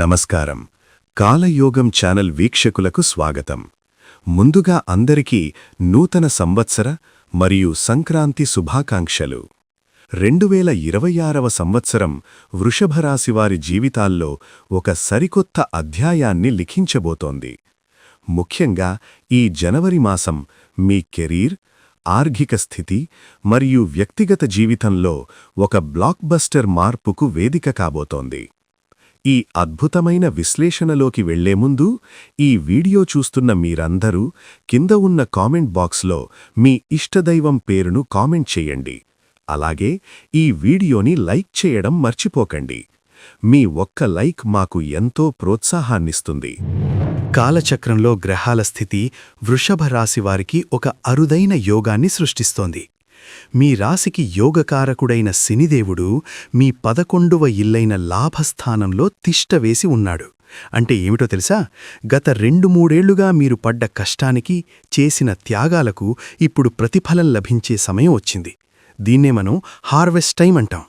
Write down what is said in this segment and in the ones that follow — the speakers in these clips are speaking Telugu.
నమస్కారం. కాలయోగం ఛానల్ వీక్షకులకు స్వాగతం. ముందుగా అందరికీ నూతన సంవత్సర మరియు సంక్రాంతి శుభాకాంక్షలు. 2026వ సంవత్సరం వృషభరాశివారి జీవితాల్లో ఒక సరికొత్త అధ్యాయాన్ని లిఖించబోతోంది. ముఖ్యంగా ఈ జనవరి మాసం మీ కెరీర్, ఆర్థిక స్థితి మరియు వ్యక్తిగత జీవితంలో ఒక బ్లాక్బస్టర్ మార్పుకు వేదిక కాబోతోంది. ఈ అద్భుతమైన విశ్లేషణలోకి వెళ్లే ముందు ఈ వీడియో చూస్తున్న మీరందరూ కింద ఉన్న కామెంట్ బాక్స్లో మీ ఇష్టదైవం పేరును కామెంట్ చేయండి. అలాగే ఈ వీడియోని లైక్ చేయడం మర్చిపోకండి. మీ ఒక్క లైక్ మాకు ఎంతో ప్రోత్సాహాన్నిస్తుంది. కాలచక్రంలో గ్రహాల స్థితి వృషభ రాశివారికి ఒక అరుదైన యోగాన్ని సృష్టిస్తోంది. మీ రాశికి యోగకారకుడైన శనిదేవుడు మీ 11వ ఇల్లైన లాభస్థానంలో తిష్టవేసి ఉన్నాడు. అంటే ఏమిటో తెలుసా? గత 2-3 ఏళ్లుగా మీరు పడ్డ కష్టానికి, చేసిన త్యాగాలకు ఇప్పుడు ప్రతిఫలం లభించే సమయం వచ్చింది. దీన్నే మనం హార్వెస్ట్ టైం అంటాం.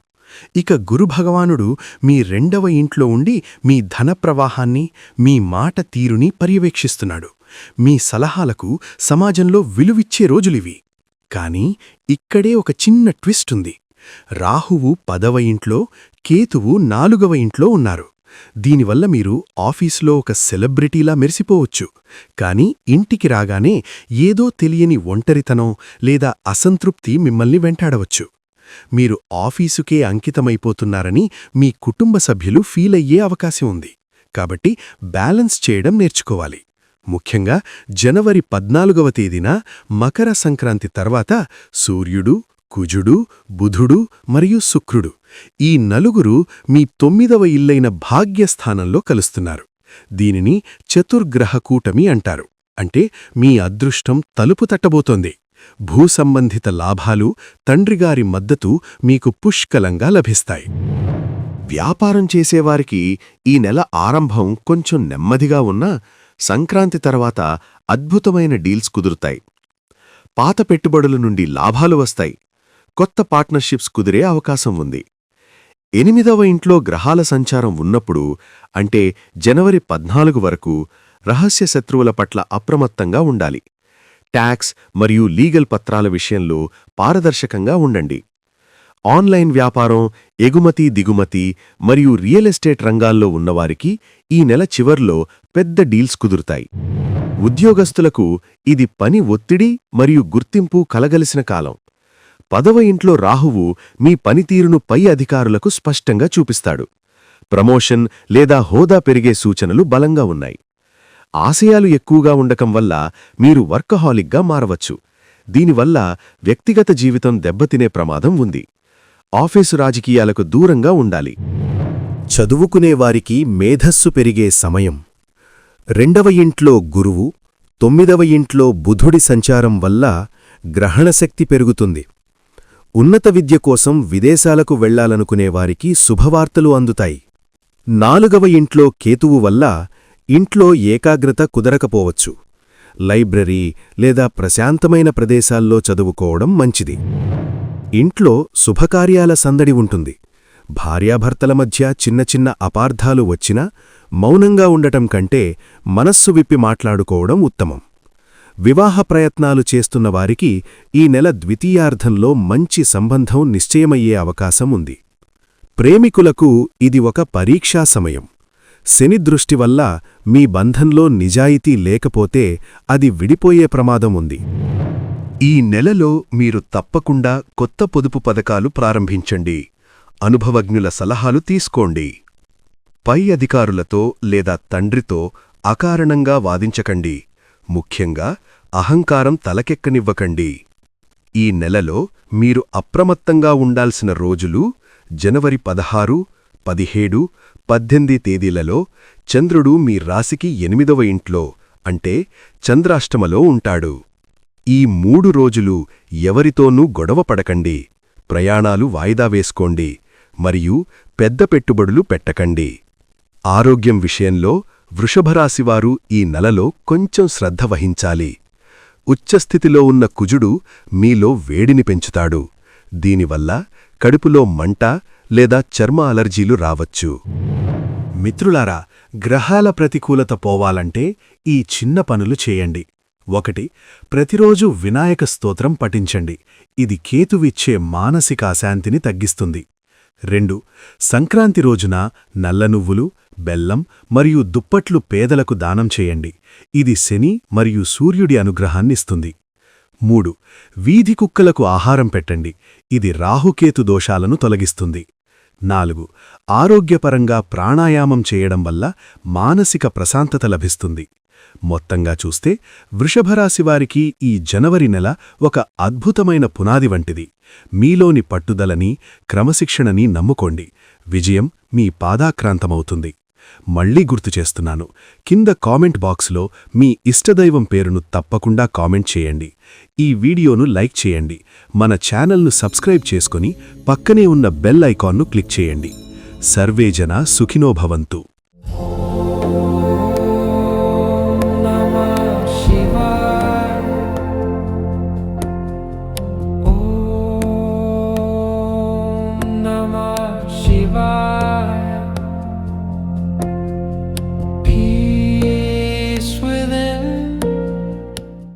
ఇక గురుభగవానుడు మీ 2వ ఇంట్లో ఉండి మీ ధన ప్రవాహాన్ని, మీ మాట తీరుని పర్యవేక్షిస్తున్నాడు. మీ సలహాలకు సమాజంలో విలువిచ్చే రోజులివి. కానీ ఇక్కడే ఒక చిన్న ట్విస్ట్ ఉంది. రాహువు 10వ ఇంట్లో, కేతువు 4వ ఇంట్లో ఉన్నారు. దీనివల్ల మీరు ఆఫీసులో ఒక సెలబ్రిటీలా మెరిసిపోవచ్చు. కానీ ఇంటికి రాగానే ఏదో తెలియని ఒంటరితనం లేదా అసంతృప్తి మిమ్మల్ని వెంటాడవచ్చు. మీరు ఆఫీసుకే అంకితమైపోతున్నారని మీ కుటుంబ సభ్యులు ఫీలయ్యే అవకాశం ఉంది. కాబట్టి బ్యాలెన్స్ చేయడం నేర్చుకోవాలి. ముఖ్యంగా జనవరి 14వ తేదీన మకర సంక్రాంతి తర్వాత సూర్యుడు, కుజుడు, బుధుడు మరియు శుక్రుడు ఈ నలుగురు మీ 9వ ఇల్లైన భాగ్యస్థానంలో కలుస్తున్నారు. దీనిని చతుర్గ్రహ కూటమి అంటారు. అంటే మీ అదృష్టం తలుపు తట్టబోతోంది. భూసంబంధిత లాభాలు, తండ్రిగారి మద్దతు మీకు పుష్కలంగా లభిస్తాయి. వ్యాపారం చేసేవారికి ఈ నెల ఆరంభం కొంచెం నెమ్మదిగా ఉన్నా సంక్రాంతి తర్వాత అద్భుతమైన డీల్స్ కుదురుతాయి. పాత పెట్టుబడుల నుండి లాభాలు వస్తాయి. కొత్త పార్ట్నర్షిప్స్ కుదిరే అవకాశం ఉంది. 8వ ఇంట్లో గ్రహాల సంచారం ఉన్నప్పుడు, అంటే జనవరి 14 వరకు రహస్య శత్రువుల పట్ల అప్రమత్తంగా ఉండాలి. ట్యాక్స్ మరియు లీగల్ పత్రాల విషయంలో పారదర్శకంగా ఉండండి. ఆన్లైన్ వ్యాపారం, ఎగుమతి దిగుమతి మరియు రియల్ ఎస్టేట్ రంగాల్లో ఉన్నవారికి ఈ నెల చివర్లో పెద్ద డీల్స్ కుదురుతాయి. ఉద్యోగస్తులకు ఇది పని ఒత్తిడి మరియు గుర్తింపు కలగలిసిన కాలం. 10వ ఇంట్లో రాహువు మీ పనితీరును పై అధికారులకు స్పష్టంగా చూపిస్తాడు. ప్రమోషన్ లేదా హోదా పెరిగే సూచనలు బలంగా ఉన్నాయి. ఆశయాలు ఎక్కువగా ఉండటం వల్ల మీరు వర్కహాలిక్గా మారవచ్చు. దీనివల్ల వ్యక్తిగత జీవితం దెబ్బతినే ప్రమాదం ఉంది. ఆఫీసు రాజకీయాలకు దూరంగా ఉండాలి. చదువుకునేవారికి మేధస్సు పెరిగే సమయం. 2వ ఇంట్లో గురువు, 9వ ఇంట్లో బుధుడి సంచారం వల్ల గ్రహణశక్తి పెరుగుతుంది. ఉన్నత విద్య కోసం విదేశాలకు వెళ్లాలనుకునేవారికి శుభవార్తలు అందుతాయి. 4వ ఇంట్లో కేతువు వల్ల ఇంట్లో ఏకాగ్రత కుదరకపోవచ్చు. లైబ్రరీ లేదా ప్రశాంతమైన ప్రదేశాల్లో చదువుకోవడం మంచిది. ఇంట్లో శుభకార్యాల సందడి ఉంటుంది. భార్యాభర్తల మధ్య చిన్న చిన్న అపార్థాలు వచ్చినా మౌనంగా ఉండటం కంటే మనస్సు విప్పి మాట్లాడుకోవడం ఉత్తమం. వివాహ ప్రయత్నాలు చేస్తున్నవారికి ఈ నెల ద్వితీయార్ధంలో మంచి సంబంధం నిశ్చయమయ్యే అవకాశం ఉంది. ప్రేమికులకు ఇది ఒక పరీక్షా సమయం. శని దృష్టి వల్ల మీ బంధంలో నిజాయితీ లేకపోతే అది విడిపోయే ప్రమాదం ఉంది. ఈ నెలలో మీరు తప్పకుండా కొత్త పొదుపు పథకాలు ప్రారంభించండి. అనుభవజ్ఞుల సలహాలు తీసుకోండి. పై అధికారులతో లేదా తండ్రితో అకారణంగా వాదించకండి. ముఖ్యంగా అహంకారం తలకెక్కనివ్వకండి. ఈ నెలలో మీరు అప్రమత్తంగా ఉండాల్సిన రోజులు జనవరి 16, 17, 18 తేదీలలో చంద్రుడు మీ రాశికి 8వ ఇంట్లో, అంటే చంద్రాష్టమలో ఉంటాడు. ఈ 3 రోజులు ఎవరితోనూ గొడవపడకండి. ప్రయాణాలు వాయిదా వేసుకోండి మరియు పెద్ద పెట్టుబడులు పెట్టకండి. ఆరోగ్యం విషయంలో వృషభరాశివారు ఈ నెలలో కొంచెం శ్రద్ధ వహించాలి. ఉచ్చస్థితిలో ఉన్న కుజుడు మీలో వేడిని పెంచుతాడు. దీనివల్ల కడుపులో మంట లేదా చర్మ అలర్జీలు రావచ్చు. మిత్రులారా, గ్రహాల ప్రతికూలత పోవాలంటే ఈ చిన్న పనులు చేయండి. 1. ప్రతిరోజు వినాయక స్తోత్రం పఠించండి. ఇది కేతువిచ్చే మానసిక అశాంతిని తగ్గిస్తుంది. 2. సంక్రాంతి రోజున నల్ల నువ్వులు, బెల్లం మరియు దుప్పట్లు పేదలకు దానం చేయండి. ఇది శని మరియు సూర్యుడి అనుగ్రహాన్నిస్తుంది. 3. వీధి కుక్కలకు ఆహారం పెట్టండి. ఇది రాహుకేతు దోషాలను తొలగిస్తుంది. 4. ఆరోగ్యపరంగా ప్రాణాయామం చేయడం వల్ల మానసిక ప్రశాంతత లభిస్తుంది. మొత్తంగా చూస్తే వృషభరాశివారికి ఈ జనవరి నెల ఒక అద్భుతమైన పునాది వంటిది. మీలోని పట్టుదలని, క్రమశిక్షణని నమ్ముకోండి. విజయం మీ పాదాక్రాంతమవుతుంది. మళ్లీ గుర్తు చేస్తున్నాను, కింద కామెంట్ బాక్స్లో మీ ఇష్టదైవం పేరును తప్పకుండా కామెంట్ చేయండి. ఈ వీడియోను లైక్ చేయండి. మన ఛానల్ను సబ్స్క్రైబ్ చేసుకుని పక్కనే ఉన్న బెల్ ఐకాన్ను క్లిక్ చేయండి. సర్వేజన సుఖినో భవంతు.